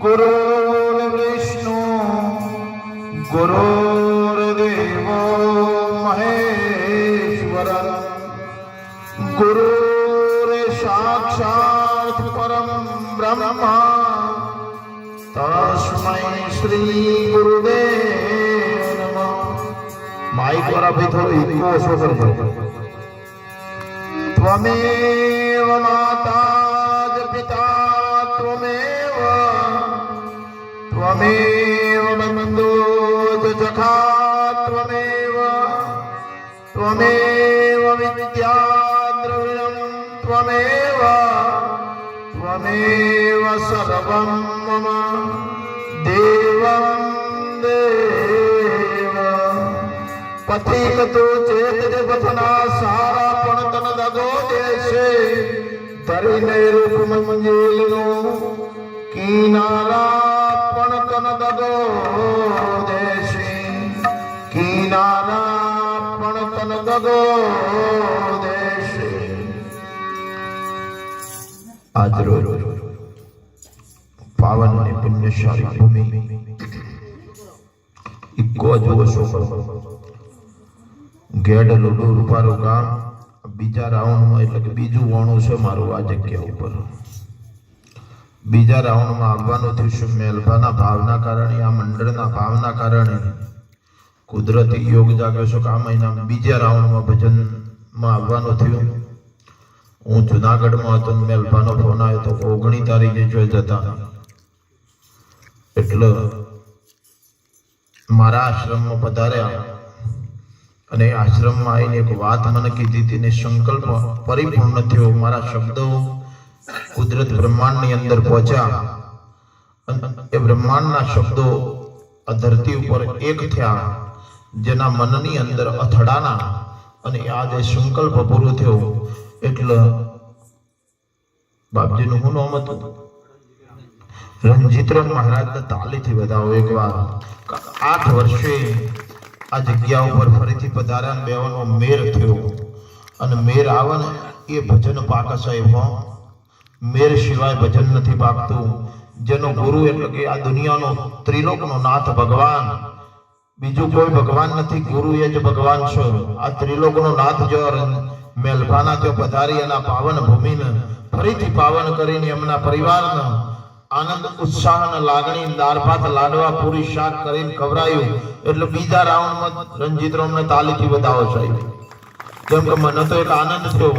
गुरुर्विष्णु गुरुर्देवो महेश्वर गुरुर्साक्षात् परं ब्रह्म तस्मै श्री गुरुदेव नमः। माइक पर अभी थोड़ा इको शो कर दो। त्वमेव माता पिता त्वमेव बन्धो सखा त्वमेव विद्या द्रविणं त्वमेव सर्वं मम देवं देव। पथिक तो चेत पथना सारा पण तन दगो देशे धरीने रूप मंजिलनो किनारा पण तन दगो देशे किनारा पण तन दगो देशे। आज रोज पावन ने पुण्यशाली भूमि इको जो शोकर गेड लुडू रूपारू गाम बीजा राउंड में એટલે કે બીજું વાણું છે મારું આ જગ્યા ઉપર। બીજા રાઉન્ડમાં આવવાનું થયું છે મેલભાના ભાવના કારણે, આ મંડળના ભાવના કારણે કુદરતી યોગ જાગ્યો છે કે આ મહિનામાં બીજા રાઉન્ડમાં ભજનમાં આવવાનું થયું। હું જુનાગઢમાં હતો, મેલભાનો ફોન આવ્યો તો 19 તારીખે જોઈ જતા એટલે મારા આશ્રમમાં પધાર્યા અને આશ્રમમાં આવીને એક વાત મને કીધી હતી ને સંકલ્પ પરિપૂર્ણ થયો। મારા શબ્દો કુદરત બ્રહ્માંડની અંદર પહોંચ્યા અને એ બ્રહ્માંડના શબ્દો આ ધરતી ઉપર એક થયા, જેના મનની અંદર અથડાના અને આ જે સંકલ્પ પૂરો થયો એટલે બાપજીનું શું નામ હતું? રણજીતરામ મહારાજને તાલીથી વધાવો એકવાર। 8 વર્ષે આ જગ્યા ઉપર ફરીથી પધાર્યા, બેવાનો મેર થયો અને મેર આવે ને એ ભજન પાક સાહેબ। મેર સિવાય ભજન નથી પાકતું। જેનો ગુરુ એટલે કે આ દુનિયાનો ત્રિલોકનો નાથ ભગવાન, બીજું કોઈ ભગવાન નથી, ગુરુ એ જ ભગવાન છે। આ ત્રિલોકનો નાથ જો મેલભાના જો પધારી અને પાવન ભૂમિને ફરીથી પાવન કરીને એમના પરિવારને આનંદ ઉત્સાહ અને લાગણી દાળ ભાત લાડવા પૂરી શાક કરીને ખવડાયું એટલે બીજા રાઉન્ડમાં રણજીતરામને તાલીથી વધાવો સાહેબ। કેમ કે મને તો એક આનંદ થયો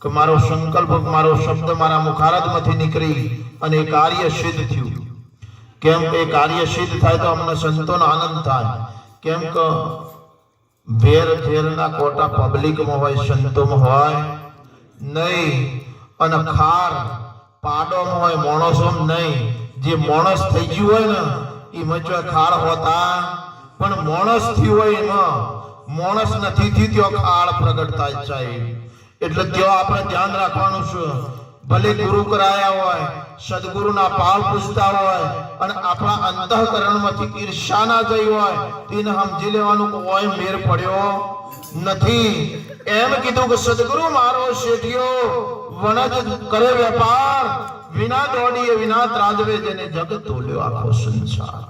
કે મારો સંકલ્પ, મારો શબ્દ મારા મુખારજમાંથી નીકળી અને એ કાર્ય સિદ્ધ થયું। કેમ કે કાર્ય સિદ્ધ થાય તો અમને સંતોનો આનંદ થાય। કેમ કે વેર ઝેરના કોટા પબ્લિકમાં હોય, સંતોમાં હોય નહીં, અને ખાર પાડોમાં હોય, માણસોમાં નહીં। જે માણસ થઈ ગયું હોય ને એ મચો ખાર હોતા પણ માણસ થયું હોય એમાં માણસ નથી થયું ત્યાં ખાર પ્રગટ થાય સાહેબ। એટલે ત્યાં આપણે ધ્યાન રાખવાનું છે। ભલે ગુરુ કરાયા હોય, સદગુરુના પાવ પૂછતા હોય અને આપણા અંતઃકરણમાંથી ઈર્ષા ના જઈ હોય તેને સમજી લેવાનું કે ઓય મેર પડ્યો નથી। એમ કીધું કે સદગુરુ મારો શેઠિયો વણજ કરે વેપાર, વિના દોડીએ વિના ત્રાજવે, જેને જગત તોલ્યો આખો સંસાર।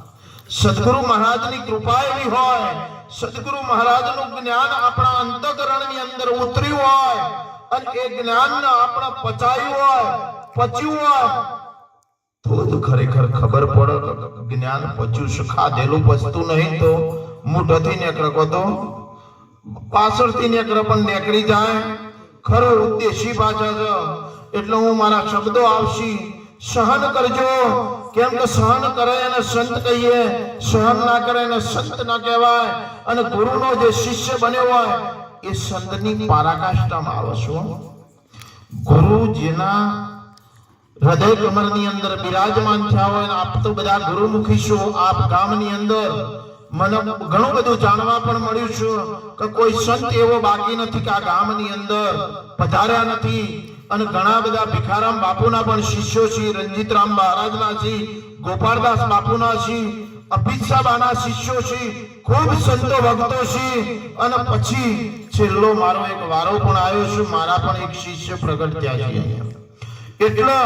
સદગુરુ મહારાજની કૃપા એવી હોય, સદગુરુ મહારાજનું જ્ઞાન આપણા અંતઃકરણની અંદર ઉતર્યું હોય અને એ જ્ઞાન આપણા પચ્યું હોય તો ખરેખર ખબર પડે કે જ્ઞાન પચ્યું છે। ખાધેલું પચતું નહીં તો મોઢેથી નીકળે તો પાછળથી નીકળે પણ નીકળી જાય ખરો ઉદ્દેશી ભાષા છે। એટલે હું મારા શબ્દો આવશી, સહન કરજો। કેમ કે સહન કરે એને સંત કહીએ, સહન ના કરે એને સંત ના કહેવાય। અને ગુરુનો જે શિષ્ય બન્યો હોય એ સંતની પરાકાષ્ઠામાં આવે છે। ગુરુ જેના હૃદય કમરની અંદર બિરાજમાન થયા હોય, આપ તો બધા ગુરુમુખી છો। આપ ગામની અંદર મને ઘણું બધું જાણવા પણ મળ્યું છે કે કોઈ સંત એવો બાકી નથી કે આ ગામની અંદર પધાર્યા નથી। અને ઘણા બધા ભિખારામ બાપુના પણ શિષ્યો છે, રણજીતરામ મહારાજના છે, ગોપાળદાસ બાપુના છે, અભિક્ષાબાના શિષ્યો છે, ખૂબ સંતો ભક્તો છે। અને પછી છેલ્લો મારો એક વારો પણ આવ્યો છે, મારા પણ એક શિષ્ય પ્રગટ થયા છે। એટલે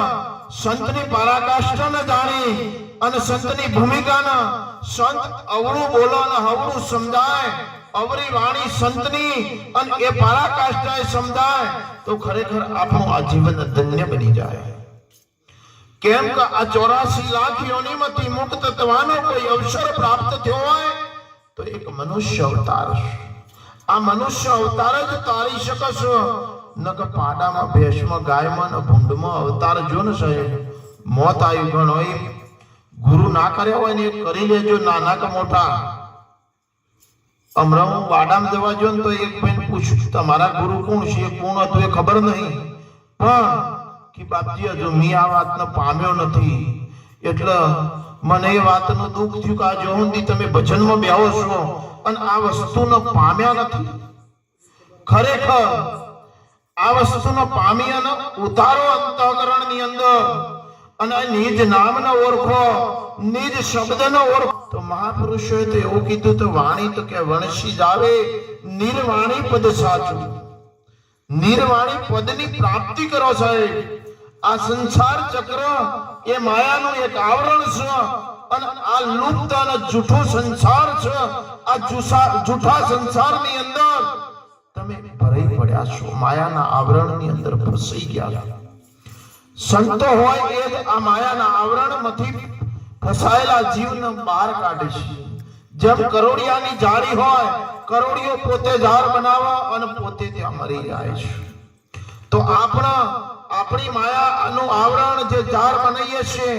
સંતની પરાકાષ્ઠા ન જાણી અને સંતની ભૂમિકાના સંત અવળું બોલો અને હવળું સમજાય, અવરી વાણી સંતની અને એ પરાકાષ્ઠાએ સમજાય તો ખરેખર આપણું આ જીવન ધન્ય બની જાય. કેમ કે આ 84 લાખ યોનિમાંથી મુક્ત થવાનો કોઈ અવસર પ્રાપ્ત થયો હોય તો એક મનુષ્ય અવતાર. આ મનુષ્ય અવતાર જ તારી શકશો. નક પાડામાં, ભેંસમાં, ગાયમાં ને ભૂંડમાં અવતાર જો ને સાહેબ, મોત આવ્યું ગણ હોય. ગુરુ ના કર્યા હોય ને એ કરી લેજો, નાના કે મોટા. હમણાં હું વાડામાં જવા જો ને તો એક ભાઈ પૂછું તમારા ગુરુ કોણ છે, કોણ હતું એ ખબર નહીં, પણ કે બાપજી હજુ મી આ વાતને પામ્યો નથી. એટલે મને એ વાતનું દુઃખ થયું કે આ જો સુધી તમે ભજનમાં બેહો છો અને આ વસ્તુને પામ્યા નથી. ખરેખર આ વસ્તુનો પામી અને ઉતારો અંતઃકરણની અંદર અને નિજ નામને ઓળખો, નિજ શબ્દને ઓળખો. તો મહાપુરુષોએ તો એવું કીધું તો વાણી તો કે વણસી જાવે નિર્વાણી પદ સાચું. નિર્વાણી પદની પ્રાપ્તિ કરો સાહેબ. આ સંસાર ચક્ર એ માયાનું એક આવરણ છે અને આ લુપ્ત અને જૂઠો સંસાર છે. આ જૂઠા સંસારની અંદર તમે ભરાઈ પડ્યા છો, માયાના આવરણની અંદર ફસાઈ ગયા. સંતો હોય એ જ આ માયાના આવરણમાંથી ફસાયેલા જીવને બહાર કાઢે છે. જેમ કરોડિયાની જાળી હોય, કરોડિયો પોતે ઝાડ બનાવે અને પોતે ત્યાં મરી જાય છે. તો આપણી માયાનું આવરણ જે ઝાડ બનાવીએ છીએ,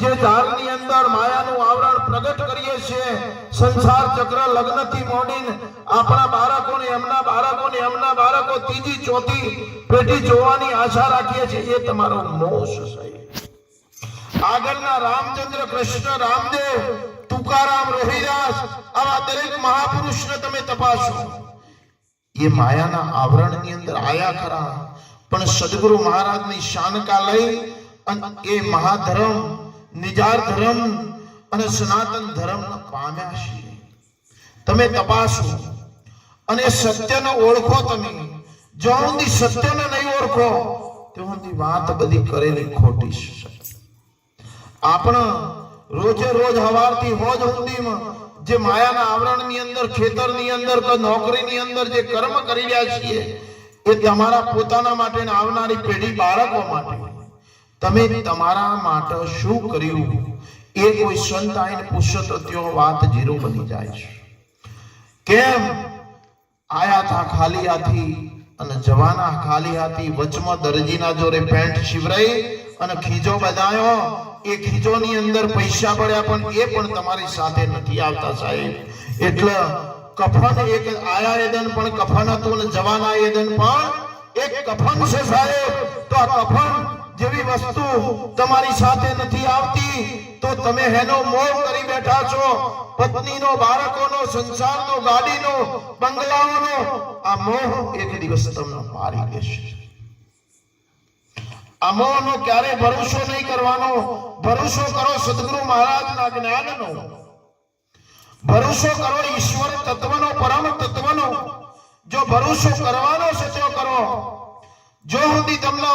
જે ઝાડની અંદર માયાનું આવરણ પ્રગટ કરીએ છીએ, સંસાર ચક્ર લગ્નથી મોડીને આપણા બાળકોને, એમના બાળકોને, એમના બાળકો ત્રીજી ચોથી પેઢી જોવાની આશા રાખીએ છીએ, એ તમારો મોહ છે. આગળના રામચંદ્ર, કૃષ્ણ, રામદેવ, તુકારામ, રોહિદાસ આવા દરેક મહાપુરુષને તમે તપાસો. એ માયાના આવરણની અંદર આયા ખરા, પણ સદગુરુ મહારાજની શાનકા લઈ અને એ મહાધર્મ, નિજાર ધર્મ અને સનાતન ધર્મ પામ્યા છે. તમે તપાસો અને સત્યને ઓળખો. તમે જો સુધી સત્યને નહીં ઓળખો ત્યાં સુધી વાત બધી કરેલી ખોટી છે. આપણે રોજે રોજ હવારથી હોજ સુધીમાં જે માયાના આવરણની અંદર, ખેતરની અંદર કે નોકરીની અંદર જે કર્મ કરી રહ્યા છીએ એ તમારા પોતાના માટે ને આવનારી પેઢી બાળકો માટે. તમે તમારા માટે શું કર્યું એ કોઈ સંત આઈને પૂછો તો ત્યાં વાત ઝીરો બની જાય છે. કેમ આયા હતા ખાલી હાથી અને જવાના ખાલી હાથી, વચમાં દરજીના જોડે પેન્ટ શિવરાઈ અને ખીજો બધાયો. એ ખીજોની અંદર પૈસા પડ્યા પણ એ પણ તમારી સાથે નથી આવતા સાહેબ. એટલે કફન એક આયા એદન પણ કફન હતું અને જવાના એદન પણ એક કફન છે સાહેબ. તો આ કફન જેવી વસ્તુ તમારી સાથે નથી આવતી તો તમે એનો મોહ કરી બેઠા છો. પત્નીનો, બાળકોનો, સંસારનો, ગાડીનો, બંગલાઓનો આ મોહ એક દિવસ તમને મારી દેશે. આ મોહનો ક્યારે ભરોસો નહીં કરવાનો. ભરોસો કરો સદગુરુ મહારાજના જ્ઞાનનો, ભરોસો કરો ઈશ્વર તત્વનો, પરમ તત્વનો. જો ભરોસો કરવાનો સચો કરો. જો સુધી તમને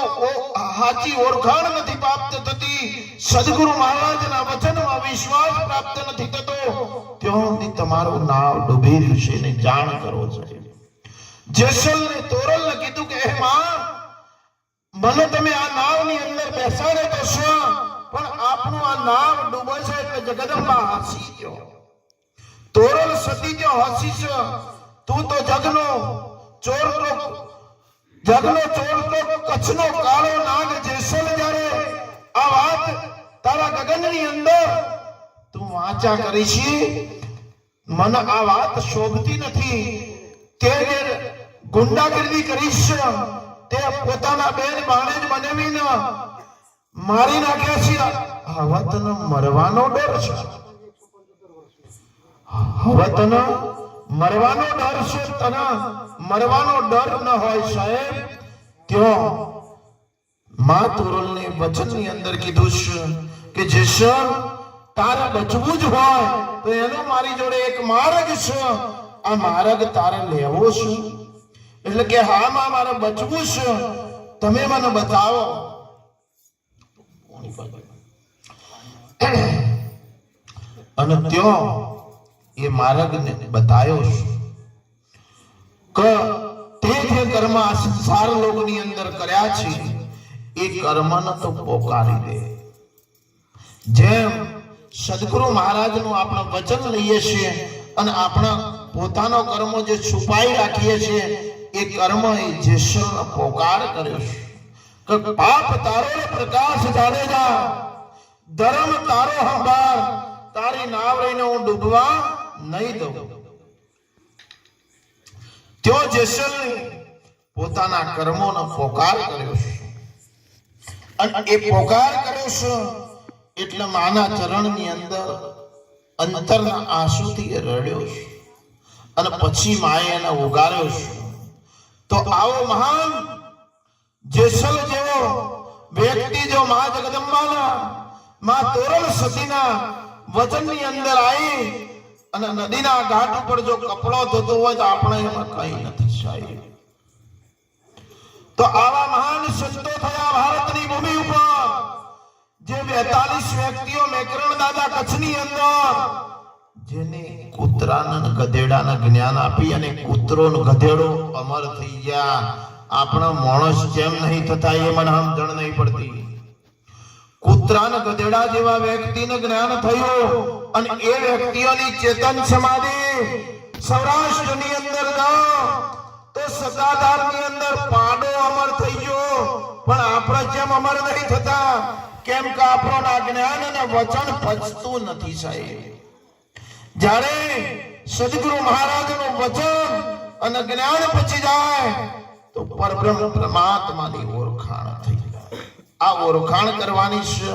સાચી ઓળખાણ નથી પ્રાપ્ત થતી, સદગુરુ મહારાજના વચનમાં વિશ્વાસ પ્રાપ્ત નથી થતો, ત્યાં સુધી તમારું નામ ડૂબી રહ્યું છે ને જાણ કરો છે. જેસલ ને તોરલ ને કીધું કે હે માં, મને તમે આ નાવની અંદર બેસાડે તો શું, પણ આપણું આ નાવ ડૂબે છે એટલે જગદંબા હસી ગયો. તોરલ સતી ગયો, હસી છે. તું તો જગનો ચોર તો કચ્છનો કાળો નાગ જેસલ. જ્યારે આ વાત તારા ગગનની અંદર તું વાંચા કરી છે, મને આ વાત શોભતી નથી. તે ગુંડાગીરી કરીશ, તે પોતાના બેન ભાણેજ બનાવીને મારી નાખ્યા છે. હવે તને મરવાનો ડર છે, હવે તને મરવાનો ડર છે. તને મરવાનો ડર ન હોય સાહેબ, ત્યાં મા તોરલને વચનની અંદર કીધું છે કે જેસલ તારે બચવું જ હોય તો એનો મારી જોડે એક માર્ગ છે. આ માર્ગ તારે લેવો છે. એટલે કે હા માં, મારે બચવું છે, તમે મને બતાવો. અને ત્યાં એ માર્ગને બતાવ્યો છે કે તે જે કર્મ આ સંસાર લોકની અંદર કર્યા છે એ કર્મને તો પોકારી દે. જેમ સદગુરુ મહારાજનું આપણે વચન લઈએ છીએ અને આપણા પોતાનો કર્મ જે છુપાઈ રાખીએ છીએ એ કર્મ એ જેસલનો પોકાર કર્યો છે કે પાપ તારો પ્રકાશ જાડેજા, ધર્મ તારો હંભાર, તારી નાવ રહીને હું ડૂબવા નહીં દઉં. ત્યો જેસલને પોતાના કર્મોનો પોકાર કર્યો છે અને એ પોકાર કર્યો છે એટલે માના ચરણની અંદર અંતરના આંસુથી રડ્યો છે અને પછી માએ એને ઉગાર્યો છે. તો આવો મહાન જેસલ જેવો વ્યક્તિ જો મા જગદંબાના મા તોરલ સતીના વચનની અંદર આવી અને નદીના ઘાટ ઉપર જો કપડો ધોતો હોય તો આપણે એમાં કઈ નથી સાહેબ. તો આવા મહાન સંતો થયા ભારતની ભૂમિ ઉપર, જે 42 વ્યક્તિઓ મેકરણ દાદા કચ્છની અંદર જેને કૂતરાના ગધેડાના જ્ઞાન આપી અને કૂતરો ને ગધેડો અમર થઈ ગયા. આપણા માણસ કેમ નહીં થતા એ મને સમજણ નહીં પડતી. કૂતરાના ગધેડા જેવા વ્યક્તિને જ્ઞાન થયું અને એ વ્યક્તિઓની ચેતન સમાધિ સૌરાષ્ટ્રની અંદર તો સત્તાધારની અંદર પાડો અમર થઈ ગયો, પણ આપણે કેમ અમર નહીં થતા? કેમ કે આપણો જ્ઞાન અને વચન પચતું નથી સાહેબ. જ્યારે સદગુરુ મહારાજનું વચન અને જ્ઞાન પચી જાય તો પરબ્રહ્મ પરમાત્માની ઓળખાણ થઈ જાય. આ ઓળખાણ કરવાની છે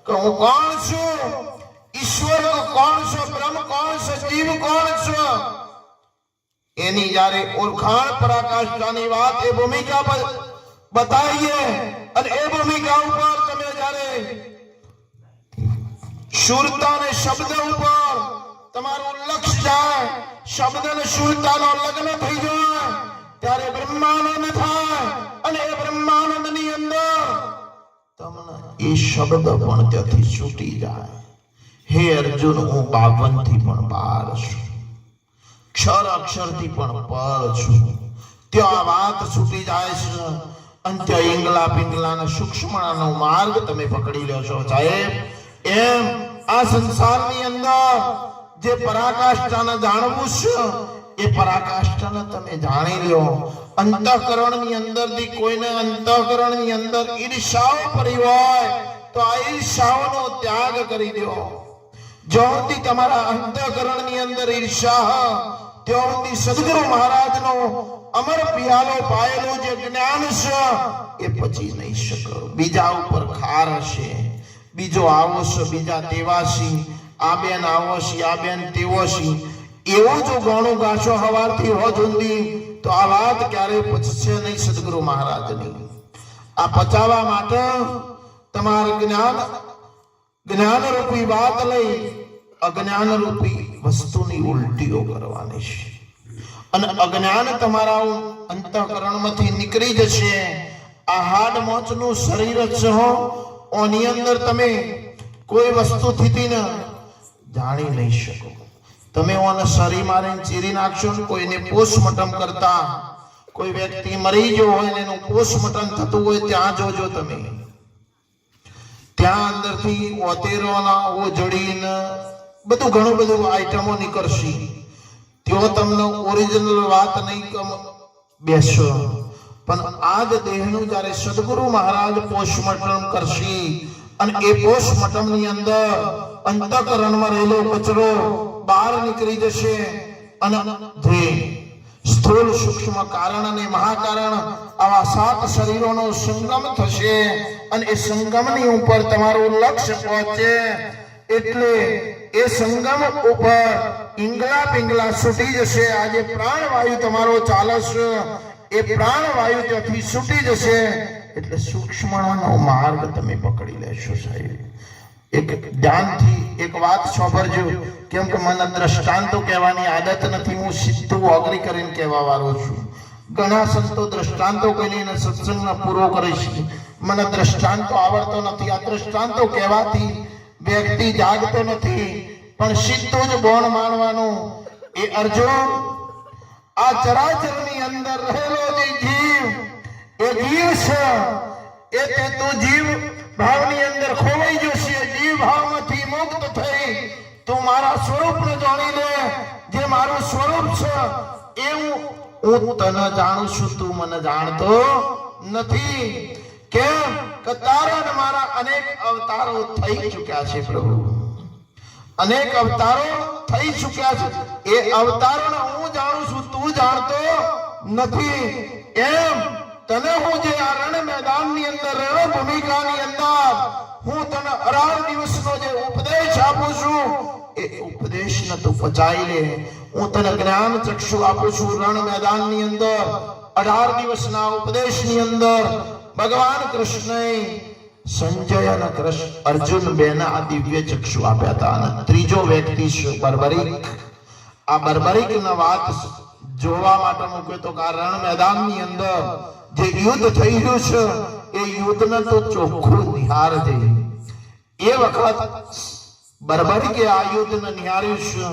કે હું કોણ છું, ઈશ્વર કોણ છે, બ્રહ્મ કોણ છે, જીવ કોણ છે, એની જ્યારે ઓળખાણ પરાકાષ્ઠાની વાત એ ભૂમિકા બતાવીએ અને એ ભૂમિકા ઉપર તમે જ્યારે શુરતા અને શબ્દ ઉપર તમારું લક્ષ્ય જાય, શબ્દ અને શુરતાનો લગ્ન થઈ જાય ત્યારે બ્રહ્માનંદ થાય અને એ બ્રહ્માનંદની અંદર તમને એ શબ્દ પણ ત્યાંથી છૂટી જાય. હે અર્જુન, હું 52 થી પણ બહાર છું, ક્ષર અક્ષરથી પણ પર છું. ત્યાં વાત છૂટી જાય છે અંત્ય ઈંગલા પિંગલાના સૂક્ષ્મનો માર્ગ તમે પકડી લ્યો છો સાહેબ. એમ આ સંસારની અંદર જે પરાકાષ્ઠાને જાણવું છે એ પરાકાષ્ઠાને તમે જાણી લ્યો. અંતઃકરણની અંદરથી કોઈને અંતઃકરણની અંદર ઈર્ષાઓ પડી હોય તો આ ઈર્ષાઓનો ત્યાગ કરી દો. જ્યોતિ તમારા અંતઃકરણની અંદર ઈર્ષા, ત્યોથી સદગુરુ મહારાજનો અમર પિયાલો પાયેલો જે જ્ઞાન છે એ પછી નહીં શકો. બીજા ઉપર ખાર હશે, બીજો આવો છે, બીજા તેવાસી, આ બેન આવો છે, આ બેન તેવો છે, એવું જો ગણું ગાશો હવારથી હોજ ઊંધી તો આ વાત ક્યારે પચશે નહીં સદગુરુ મહારાજની. આ પચાવવા માટે તમારે જ્ઞાન રૂપી વાત લઈ અજ્ઞાન રૂપી વસ્તુની ઉલટીઓ કરવાની છે અને અજ્ઞાન તમારા અંતઃકરણમાંથી નીકળી જશે. આ હાડ મોચનું શરીર છે, ઓની અંદર તમે કોઈ વસ્તુથી જાણી નહીં શકો. તમે ઓને શરીર મારીને ચીરી નાખશો ને કોઈને પોસ્ટમોર્ટમ કરતા કોઈ વ્યક્તિ મરી ગયો હોય ને એનું પોસ્ટમોર્ટમ થતું હોય ત્યાં જોજો તમે. ત્યાં અંદરથી ઓતેરોના ઓજડીને બધું ઘણું બધું આઈટમો નીકળશે. તેઓ તમને ઓરિજિનલ વાત નહીં બેસો, પણ આ જ દેહનું જ્યારે સદગુરુ મહારાજ પોસ્ટમોર્ટમ કરશે અને એ પોસ્ટમોર્ટમની અંદર અંતઃકરણમાં રહેલો કચરો બહાર નીકળી જશે અને જે સ્થૂળ સૂક્ષ્મ કારણ અને મહાકારણ આવા 7 શરીરોનો સંગમ થશે અને એ સંગમની ઉપર તમારું લક્ષ્ય પહોંચે. એટલે એ સંગમ ઉપર ઈંગલા પિંગલા છૂટી જશે. આજે પ્રાણવાયુ તમારો ચાલે છે એ પ્રાણવાયુ ત્યાંથી છૂટી જશે એટલે સૂક્ષ્મનો માર્ગ તમે પકડી લેશો સાહેબ. એક ધ્યાનથી એક વાત સાંભળજો, કેમ કે મને દ્રષ્ટાંતો કહેવાની આદત નથી, હું સીધું અગ્રી કરીને કહેવા વાળો છું. ઘણા સંતો દ્રષ્ટાંતો કહીને સત્સંગના પૂરો કરે છે, મને દ્રષ્ટાંતો આવડતો નથી. આ દ્રષ્ટાંતો કહેવાથી વ્યક્તિ જાગતો નથી પણ સીધું જ બોણ માણવાનું. એ અર્જુન, આ ચરાચરની અંદર રહેલો જે જીવ એ જીવ છે. એ તે તું જીવ ભાવની અંદર ખોવાઈ જશે. જીવ ભાવમાંથી મુક્ત થઈ તું મારા સ્વરૂપને જાણી લે. જે મારું સ્વરૂપ છે એવું હું તને જાણું છું, તું મને જાણતો નથી. કેમ કે તારા અને મારા અનેક અવતારો થઈ ચૂક્યા છે પ્રભુ. અનેક અવતારો થઈ ચૂક્યા છે. એ અવતારોને હું જાણું છું, તું જાણતો નથી. એમ તને હું જે આ રણ મેદાનની અંદર રણ ભૂમિકાની અંદર હું તને 18 દિવસનો જે ઉપદેશ આપું છું એ ઉપદેશને તું પચાવી લે. હું તને જ્ઞાન ચક્ષુ આપું છું. રણ મેદાનની અંદર 18 દિવસના ઉપદેશની અંદર ભગવાન કૃષ્ણએ સંજય અને અર્જુન બેના દિવ્ય ચક્ષુ આપ્યા હતા. અને ત્રીજો વ્યક્તિ છે બર્બરીક. આ બર્બરીકના વાત જોવા માટે મૂક્યો તો કે રણ મેદાનની અંદર જે યુદ્ધ થઈ રહ્યું છે એ યુદ્ધને તો ચોખ્ખું નિહાળજે. એ વખત બર્બરીકે આ યુદ્ધને નિહાળ્યું છે.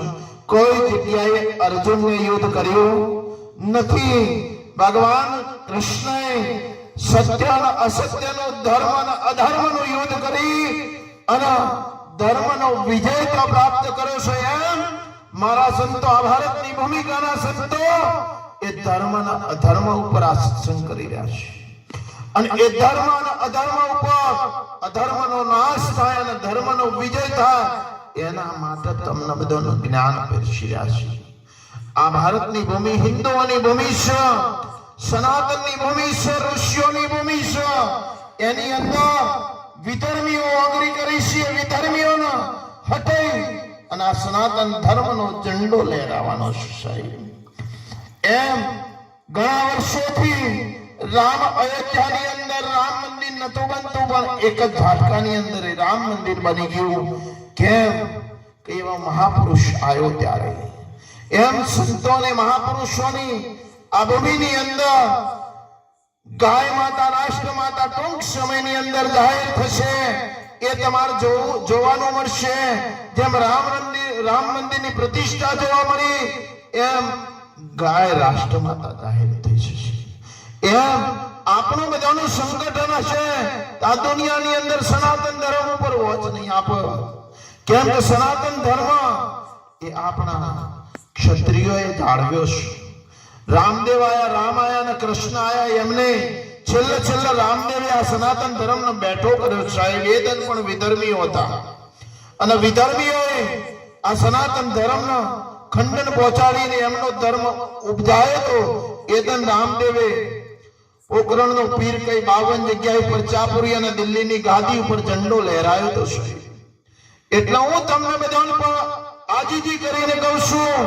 કોઈ જગ્યાએ અર્જુનને યુદ્ધ કર્યું નથી. ભગવાન કૃષ્ણએ સત્ય અને અસત્યનો, ધર્મ અને અધર્મનું યુદ્ધ કરી અને ધર્મનો વિજય તો પ્રાપ્ત કર્યો છે. એમ મારા સંતો, આ ભારતની ભૂમિકાના સંતો એ ધર્મ અને અધર્મ ઉપર આ સત્સંગ કરી રહ્યા છે. અને એ ધર્મ અને અધર્મ ઉપર અધર્મનો નાશ થાય અને ધર્મનો વિજય થાય એના માટે તમને બધાનું જ્ઞાન પીરસી રહ્યા છે. આ ભારતની ભૂમિ હિન્દુઓની ભૂમિ છે, સનાતનની ભૂમિ છે, ઋષિઓની ભૂમિ છે. એની અંદર વિધર્મીઓ અગ્રી કરી છે. વિધર્મીઓને હટાવી અને આ સનાતન ધર્મનો ઝંડો લહેરાવાનો છે સાહેબ. એમ ઘણા વર્ષોથી રામ અયોધ્યાની અંદર રામ મંદિર નતું બનતું પણ એક જ ઝાટકાની અંદર રામ મંદિર બની ગયું. કેમ કે એવા મહાપુરુષ આવ્યો ત્યારે. એમ સંતોને મહાપુરુષોની આ ભૂમિની અંદર ગાય માતા, રાષ્ટ્ર માતા ટૂંક સમયની અંદર જાહેર થશે. એ તમારે જોવાનું મળશે. જેમ રામ મંદિરની પ્રતિષ્ઠા જોવા મળી એમ ગાય રાષ્ટ્ર માતા જાહેર થઈ જશે. એમ આપણું બધાનું સંગઠન હશે. આ દુનિયાની અંદર સનાતન ધર્મ ઉપર વોચ નહીં આપો. કેમ કે સનાતન ધર્મ એ આપણા ક્ષત્રિયોએ જાળવ્યો છે. રામદેવ આયા, રામ આયા અને કૃષ્ણ આયા. એમને છેલ્લે રામદેવે આ સનાતન ધર્મનો બેઠો કર્યો. સાહેબ વેદન પણ વિધર્મીઓ હતા અને વિધર્મીઓએ આ સનાતન ધર્મનો ખંડન પહોંચાડીને એમનો ધર્મ ઉપજાયો તો એદન રામદેવે પોખરણનો પીર કઈ 52 જગ્યાએ પર ચાપુરી અને દિલ્હીની ગાદી ઉપર ઝંડો લહેરાયો તો સાહેબ. એટલે હું તમને બધાને પણ આજીજી કરીને કહું છું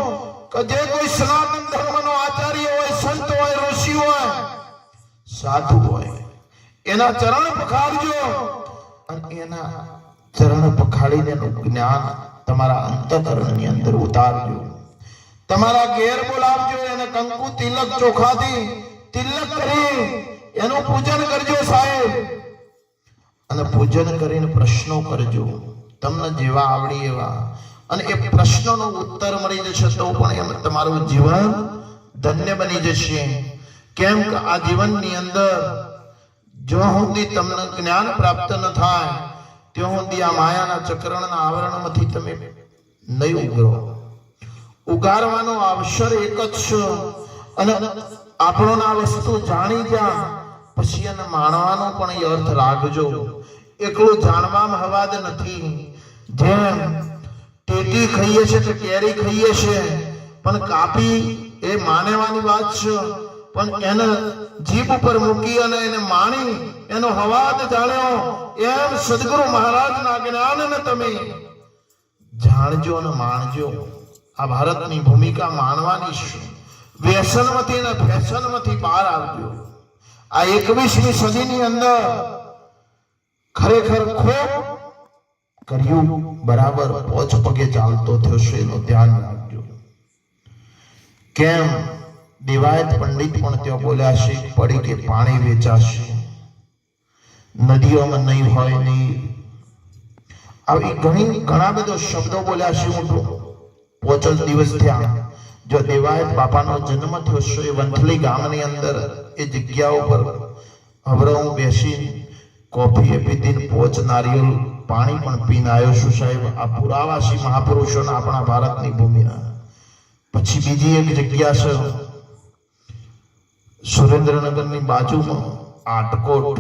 કે જે કોઈ સનાતન ધર્મનો આચાર્ય હોય, સંત હોય, ઋષિ હોય, સાધુ હોય, એના ચરણ પખાડજો અને એના ચરણ પખાડીને જ્ઞાન તમારા અંતઃકરણની અંદર ઉતારજો. તમારા ઘેર બોલાવજો. એને કંકુ તિલક ચોખાથી તિલક કરી એનું પૂજન કરજો સાહેબ. અને પૂજન કરીને પ્રશ્નો કરજો તમને જેવા આવડી એવા. અને એ પ્રશ્નોનો ઉત્તર મળી જશે તો પણ એમ તમારું જીવન ધન્ય બની જશે. કેમ કે આ જીવનની અંદર જો સુધી તમને જ્ઞાન પ્રાપ્ત ન થાય ત્યાં સુધી આ માયાના ચક્રના આવરણમાંથી તમે નહીં ઉગરો. ઉગારવાનો અવસર એક જ છે. અને આપણો આ વસ્તુ જાણી જા પછી એને માણવાનો પણ એ અર્થ રાખજો. એકલું જાણવામાં હવાદ નથી. જેમ ટેટી ખાઈએ છે કે કેરી ખાઈએ છે પણ કાપી એ માનવાની વાત છે પણ એને જીભ ઉપર મૂકી અને એને માણી એનો હવાદ જાણ્યો. એમ સદગુરુ મહારાજના જ્ઞાનને તમે જાણજો અને માણજો. આ ભારતની ભૂમિકા માણવાની છે. વ્યસનમાંથી અને ફેશનમાંથી બહાર આવજો. આ 21મી સદીની અંદર ખરેખર ખૂબ કર્યું બરાબર પોચ પગે ચાલતો થયો છે એનું ધ્યાન રાખજો. કેમ દેવાયત પંડિત પણ ત્યાં બોલ્યા છે પડી કે પાણી વેચાશે, નદીઓમાં નહીં હોય નહીં, આવી ઘણા બધા શબ્દો બોલ્યા છે. હું પોચલ દિવસ થયા જો દેવાયત બાપાનો જન્મ થયો છે એ વંથલી ગામની અંદર એ જગ્યા ઉપર હવે હું બેસી કોફી પીધી, પોચ નારિયેળ પાણી પણ પીને આવ્યો છું સાહેબ. આ પુરાવાસી મહાપુરુષોના આપણા ભારતની ભૂમિના. પછી બીજી એક જગ્યા છે સુરેન્દ્રનગરની બાજુમાં આટકોટ,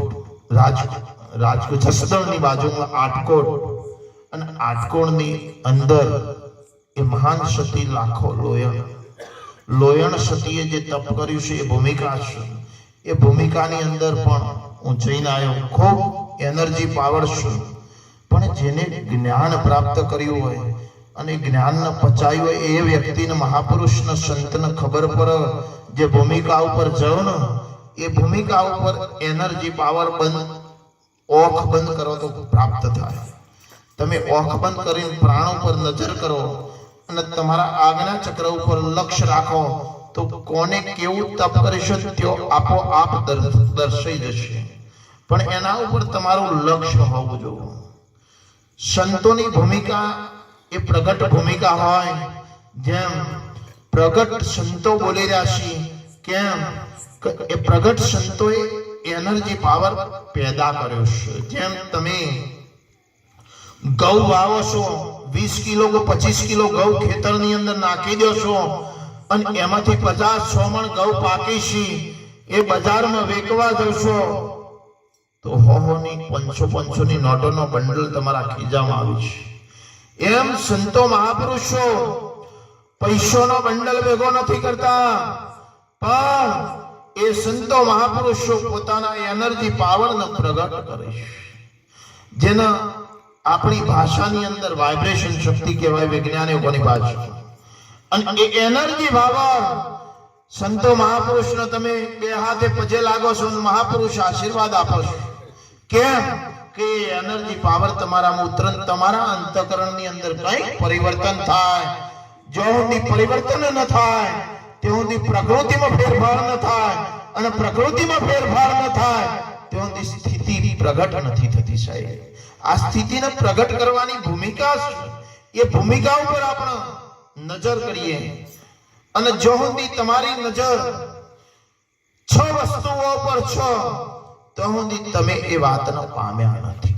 રાજકોટ જસદણની બાજુમાં આટકોટ, અને આટકોટની અંદર એ મહાન સતી લાખો લોયણ સતીએ જે તપ કર્યું છે એ ભૂમિકા છે. એ ભૂમિકાની અંદર પણ હું જઈને આવ્યો. ખૂબ એનર્જી પાવર છે. પણ જેને જ્ઞાન પ્રાપ્ત કર્યું હોય અને જ્ઞાનને પચાયું હોય એ વ્યક્તિને, મહાપુરુષને, સંતને ખબર પડે જે ભૂમિકા ઉપર જાઓ ને એ ભૂમિકા ઉપર એનર્જી પાવર ઓખ બંધ કરો તો પ્રાપ્ત થાય. તમે ઓખ બંધ કરીને પ્રાણ ઉપર નજર કરો અને તમારા આજ્ઞા ચક્ર ઉપર લક્ષ્ય રાખો તો કોને કેવું તપ કરીશું તે આપોઆપ દર્શાઈ જશે. પણ એના ઉપર તમારું લક્ષ્ય હોવું જોઈએ. સંતોની ભૂમિકા એ પ્રગટ ભૂમિકા હોય. જેમ પ્રગટ સંતો બોલી રહ્યા છે, કેમ એ પ્રગટ સંતોએ એનર્જી પાવર પેદા કર્યો છે. જેમ તમે ઘઉં વાવો છો, 20 કિલો કે 25 કિલો ઘઉં ખેતરની અંદર નાખી દો છો અને એમાંથી 50-100 મણ ઘઉં પાકી છે, એ બજારમાં વેચવા જશો તો 500 ની નોટોનો બંડલ તમારા ખીજામાં આવી છે. એમ સંતો મહાપુરુષો પૈસાનો બંડલ ભેગો નથી કરતા, પણ એ સંતો મહાપુરુષો પોતાના એનર્જી પાવરને પ્રગટ કરે છે. જેના આપણી ભાષાની અંદર વાઇબ્રેશન શક્તિ કહેવાય, વૈજ્ઞાનિકોની ભાષા. અને એ એનર્જી પાવર સંતો મહાપુરુષને તમે બે હાથે પગે લાગો છો અને મહાપુરુષ આશીર્વાદ આપો છો. કેમ કે એનર્જી પાવર તમારામાં ઉતરે, તમારા અંતઃકરણની અંદર કંઈક પરિવર્તન થાય. જો સુધી પરિવર્તન ન થાય ત્યાં સુધી પ્રકૃતિમાં ફેરફાર ન થાય, અને પ્રકૃતિમાં ફેરફાર ન થાય ત્યાં સુધી સ્થિતિ પ્રગટ નથી થતી સાહેબ. આ સ્થિતિને પ્રગટ કરવાની ભૂમિકા છે. એ ભૂમિકા ઉપર આપણે નજર કરીએ અને જો સુધી તમારી નજર 6 વસ્તુઓ પર છે તો સુધી તમે એ વાતનો પામ્યા નથી.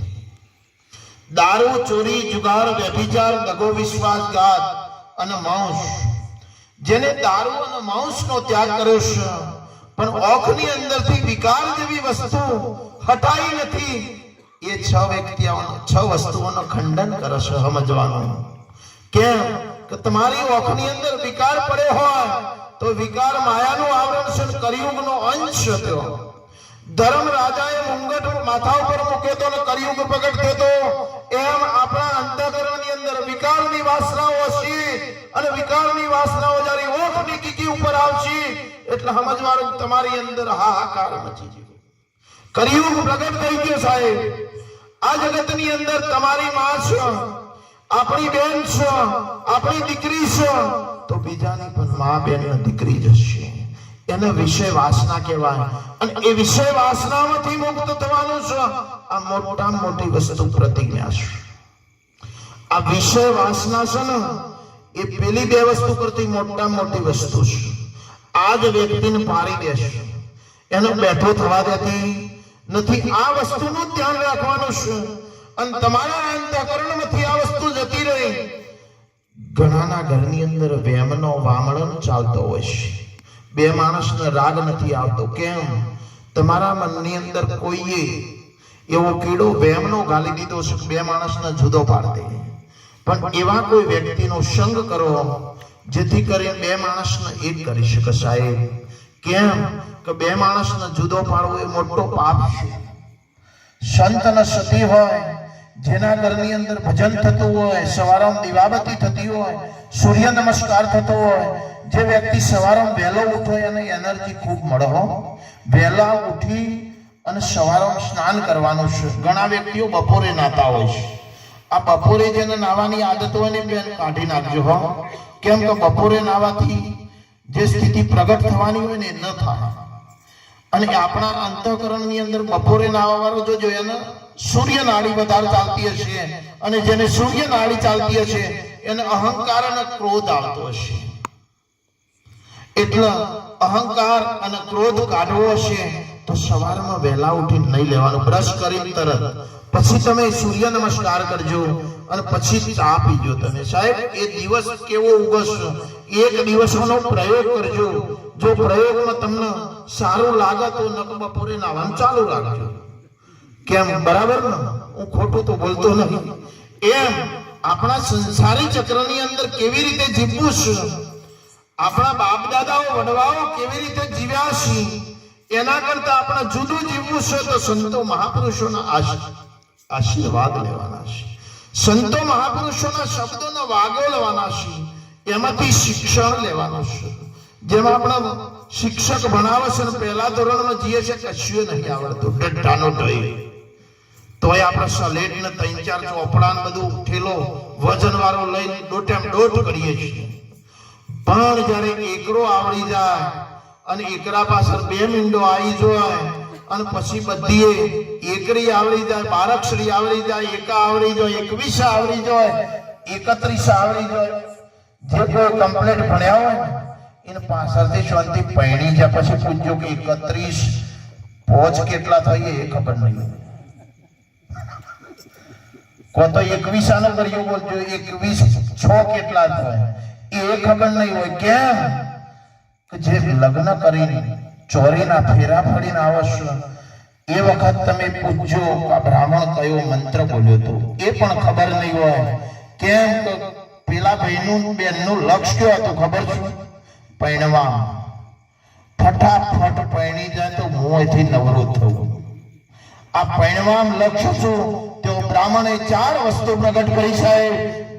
દારૂ, ચોરી, જુગાર, વ્યભિચાર, દગો, વિશ્વાસઘાત અને માંસ. જેને દારૂ અને માંસનો ત્યાગ કર્યો છે પણ ઓખની અંદરથી વિકાર જેવી વસ્તુ હટાઈ નથી, એ 6 વસ્તુઓનો ખંડન કરે છે. સમજવાનું કેમ કે તમારી ઓખની અંદર વિકાર પડે હોય તો વિકાર માયાનું આવરણ છે, કળિયુગનો અંશ હતો. ધર્મ રાજાએ મુંગટ માથા ઉપર મૂક્યો તો અને કળિયુગ પ્રગટ થયો. એમ આપણા અંતઃકરણની અંદર વિકારની વાસનાઓ છે, અને વિકારની વાસનાઓ જ્યારે ઓખની કીકી ઉપર આવશે એટલે સમજવાનું તમારી અંદર હાહાકાર મચી જાય. કળિયુગ પ્રગટ થઈ ગયો સાહેબ. આ જગતની અંદર તમારી માં છે, આપણી બેન છે, આપણી દીકરી છે, તો બીજાની પણ માં બેન દીકરી જશે. એને વિષય વાસના કહેવાય. અને એ વિષય વાસનામાંથી મુક્ત થવાનું છે. આ મોટામાં મોટી વસ્તુ પ્રતિજ્ઞા છે. આ વિષય વાસના છે ને એ પેલી 2 વસ્તુ કરતી મોટામાં મોટી વસ્તુ છે. આ જ વ્યક્તિને પાડી દેશે, એનો બેઠો થવા દેતી નથી. આ વસ્તુનું ધ્યાન રાખવાનું છે અને તમારા અંતઃકરણમાંથી આ વસ્તુ જતી રહી. ઘણાના ઘરની અંદર વેમનો વામણો ચાલતો હોય છે. 2 માણસને રાગ નથી આવતો. કેમ? તમારા મનની અંદર કોઈએ એવો કીડો વેમનો ગાલી દીધો છે 2 માણસને જુદો પાડી દે. પણ એવા કોઈ વ્યક્તિનો સંગ કરો જેથી કરીને 2 માણસને એક કરી શકે સાહેબ. કેમ કે 2 માણસને જુદો પાડવો એ મોટો પાપ છે. સંત અને સતી હોય, જેના ઘરની અંદર ભજન થતું હોય, સવારમાં દીવાબત્તી થતી હોય, સૂર્ય નમસ્કાર થતો હોય, જે વ્યક્તિ સવારમાં વહેલો ઉઠો એને એનર્જી ખૂબ મળે હો. વહેલા ઉઠી અને સવારમાં સ્નાન કરવાનું છે. ઘણા વ્યક્તિઓ બપોરે નાતા હોય છે. આ બપોરે જેને નાવાની આદત હોય ને બેન કાઢી નાખજો હો. કેમ કે બપોરે નાવાથી જે સ્થિતિ પ્રગટ થવાની હોય ને ન થાય. અને આપણા અંતઃકરણની અંદર બપોરે નાવા વાળો જો જોઈએ ને સૂર્ય નાડી વધારે ચાલતી હશે, અને જેને સૂર્ય નાડી ચાલતી હશે એને અહંકાર અને ક્રોધ આવતો હશે. એટલે અહંકાર અને ક્રોધ કાઢવો હશે તો સવારમાં વહેલા ઉઠીને નહીં લેવાનું, બ્રશ કરીને તરત પછી તમે સૂર્ય નમસ્કાર કરજો અને પછી ચા પીજો. તમે સાહેબ એ દિવસ કેવો ઉગશો, એક દિવસનો પ્રયોગ કરજો. જો પ્રયોગમાં તમને સારું લાગે તો નક બપોરે નાવાનું ચાલુ રાખજો. કેમ? બરાબર ને? હું ખોટું તો બોલતો નહીં. એમ આપણા સંસારી ચક્રની અંદર કેવી રીતે જીવવું છે, આપણા બાપ દાદાઓ વડવાઓ કેવી રીતે જીવ્યા છે, એના કરતા આપણે જુદું જીવવું છે તો સંતો મહાપુરુષોના આશીર્વાદ લેવાના છે, સંતો મહાપુરુષોના શબ્દોનો વાગો લેવાના છે, એમાંથી શિક્ષણ લેવાનું છે. જેમાં આપણા શિક્ષક ભણાવે છે ને પહેલા ધોરણમાં જઈએ છે કશું નહીં આવડતું, ડટ્ટાનો ઢઈ, તોય આપણે સલેટ ને 3-4 ચોપડા ને બધું ઉઠેલો વજન વાળો લઈને દોટેમ દોટ કરીએ છીએ. પણ જયારે એકરો આવડી જાય અને એકરા પાછળ 2 મીંડો આવી જાય અને પછી બધી એકરી આવડી જાય, બારક્ષરી આવડી જાય, એકા આવડી જાય, 21 આવડી જાય, 31 આવડી જાય, જે કોઈ કમ્પ્લીટ ભણ્યા હોય ને એને પાછળથી શાંતિ પૈણી જાય. પછી પૂછજો કે 31 પોચ કેટલા થઈ એ ખબર નહીં. કો તો 21 આનો કર્યો બોલજો, 21 6 કેટલા થાય એ ખબર નહીં હોય. કેમ? કે જે લગ્ન કરીને ચોરીના ફેરા ફરીને આવશો એ વખત તમે પૂછજો આ બ્રાહ્મણ કયો મંત્ર બોલ્યો હતો એ પણ ખબર નહીં હોય. કેમ? તો પેલા ભાઈનું બેનનું લક્ષ કયો હતું ખબર છે? પૈણવા. ફટાફટ પૈણી જાય તો મોંથી નવરો થવું. આ પૈણવામ લક્ષ શું? તો બ્રાહ્મણે 4 વસ્તુ પ્રગટ કરી છે: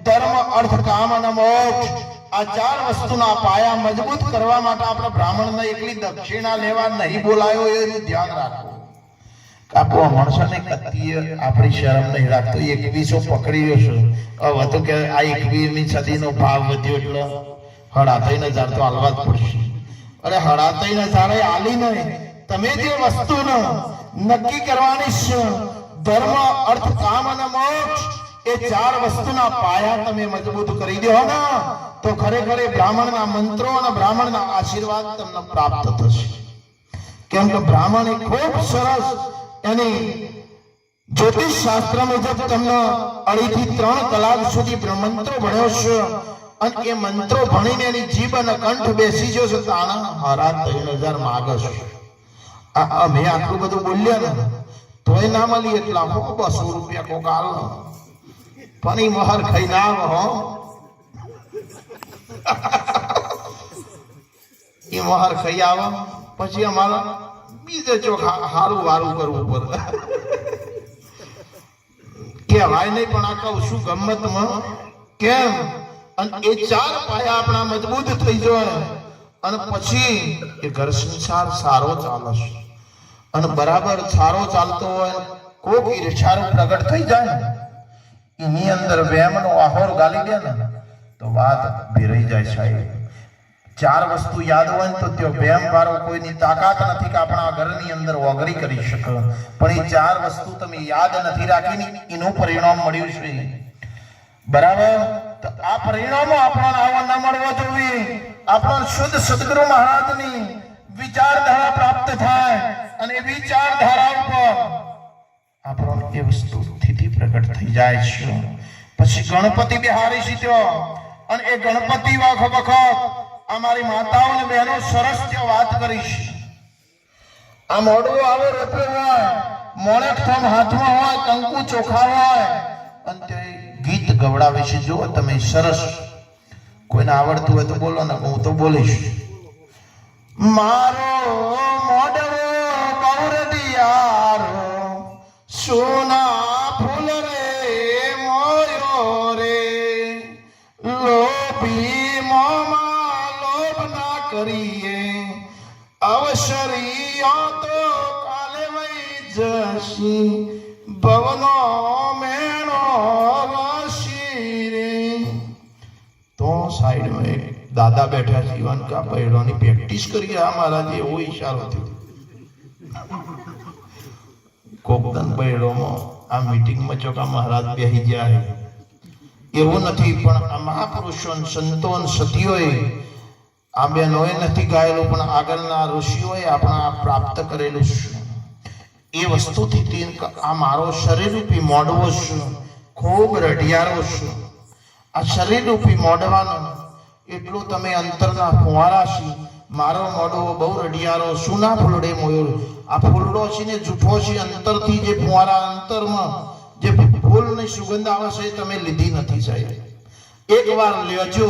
ધર્મ, અર્થ, કામ અને મોક્ષ. આ 4 વસ્તુના પાયા મજબૂત કરવા માટે આપણે બ્રાહ્મણને એકલી દક્ષિણા લેવા નહીં બોલાયો એનું ધ્યાન રાખવું. કાપો માણસોને કત્તીએ આપણી શરમ નહીં રાખતો. 21 પકડી રહ્યો છે. હવે તો કે આ 21મી સદીનો ભાવ વધ્યો એટલે 37,000 તો હાલવા જ પડશે. અરે 37,000 હાલી નહીં. તમે જે વસ્તુનો નક્કી કરવાની છે ધર્મ, અર્થ, કામ અને મોક્ષ, એ 4 વસ્તુના પાયા તમે મજબૂત કરી દો ને તો ખરેખર બ્રાહ્મણના મંત્રો અને બ્રાહ્મણના આશીર્વાદ તમને પ્રાપ્ત થશે. કેમ કે બ્રાહ્મણ એ ખૂબ સરસ એની જ્યોતિષ શાસ્ત્ર મુજબ તમને 2.5 થી 3 કલાક સુધી મંત્રો ભણ્યો છે અને એ મંત્રો ભણીને એની જીભ અને કંઠ બેસી ગયો છે. તાણા હારા 3,000 માગસ. અમે આટલું બધું બોલ્યા ને તોય ના મળી એટલા 200 રૂપિયા કોક આલો પણ ઈ મહર ખાઈ ના આવે. હો ઈ મહર ખાઈ આવે પછી અમારા બીજે ચોક હારું વારું કરવું પડે. કહેવાય નહીં પણ આ કહું છું ગમ્મતમાં. કેમ? અને એ 4 પાયા આપણા મજબૂત થઈ જાય અને પછી એ ઘર સંસાર સારો ચાલે છે. અને બરાબર સારો ચાલતો હોય કોક ઈર્ષારું પ્રગટ થઈ જાય ને એની અંદર વેમનો આહોર ગાલી દે ને તો વાત ભેરાઈ જાય. સાહેબ 4 વસ્તુ યાદ હોય ને તો તે વેમ વાળો કોઈની તાકાત નથી કે આપણા ઘરની અંદર ઓગળી કરી શકે. પણ એ 4 વસ્તુ તમે યાદ નથી રાખીને એનું પરિણામ મળ્યું છે. બરાબર? તો આ પરિણામો આપણને આવા ન મળવા જોઈએ. આપણને શુદ્ધ સદગુરુ મહારાજની વિચારધારા પ્રાપ્ત થાય અને એ વિચારધારા ઉપર આપણને એ વસ્તુ સ્થિતિ પ્રગટ થઈ જાય છે. પછી ગણપતિ બિહારી સીધો અને એ ગણપતિ વખત અમારી માતાઓ અને બહેનો સરસ વાત કરીશ. આ મોઢું આવે રોપ્યો હોય, મોણેક થમ હાથમાં હોય, કંકુ ચોખા હોય અને તે ગીત ગવડાવે છે. જો તમે સરસ. કોઈને આવડતું હોય તો બોલો ને, હું તો બોલીશ. મારો મોઢવો બહુરડિયારો સોના ફૂલ રે મોયો રે લોભી મોમાં લોભ ના કરીએ અવસરીઓ તો કાલે વઈ જશી ભવનો મેણો વશી રે. તો સાઈડમાં એક દાદા બેઠા જીવન કા પૈડોની પ્રેક્ટિસ કરી. આ મહારાજ એવો ઈશારો થયો કોકદન બૈરોમાં આ મીટિંગમાં ચોકા મહારાજ બેહી ગયા એવું નથી, પણ આ મહાપુરુષો સંતો સતીઓએ આ બેનોએ નથી ગાયેલું, પણ આગળના ઋષિઓએ આપણા પ્રાપ્ત કરેલું છે. એ વસ્તુથી આ મારો શરીરરૂપી મોઢવો છે, ખૂબ રઢિયારો છે. આ શરીરરૂપી મોઢવાનો એટલું તમે અંતરના ફુવારા છે. મારો મોઢવો બહુ રઢિયારો સુના ફૂલડે મોયો. આ ફૂલડો છે ને જૂઠો છે. અંતરથી જે ફુવારા અંતરમાં જે ફૂલની સુગંધ આવે છે એ તમે લીધી નથી સાહેબ. એકવાર લેજો,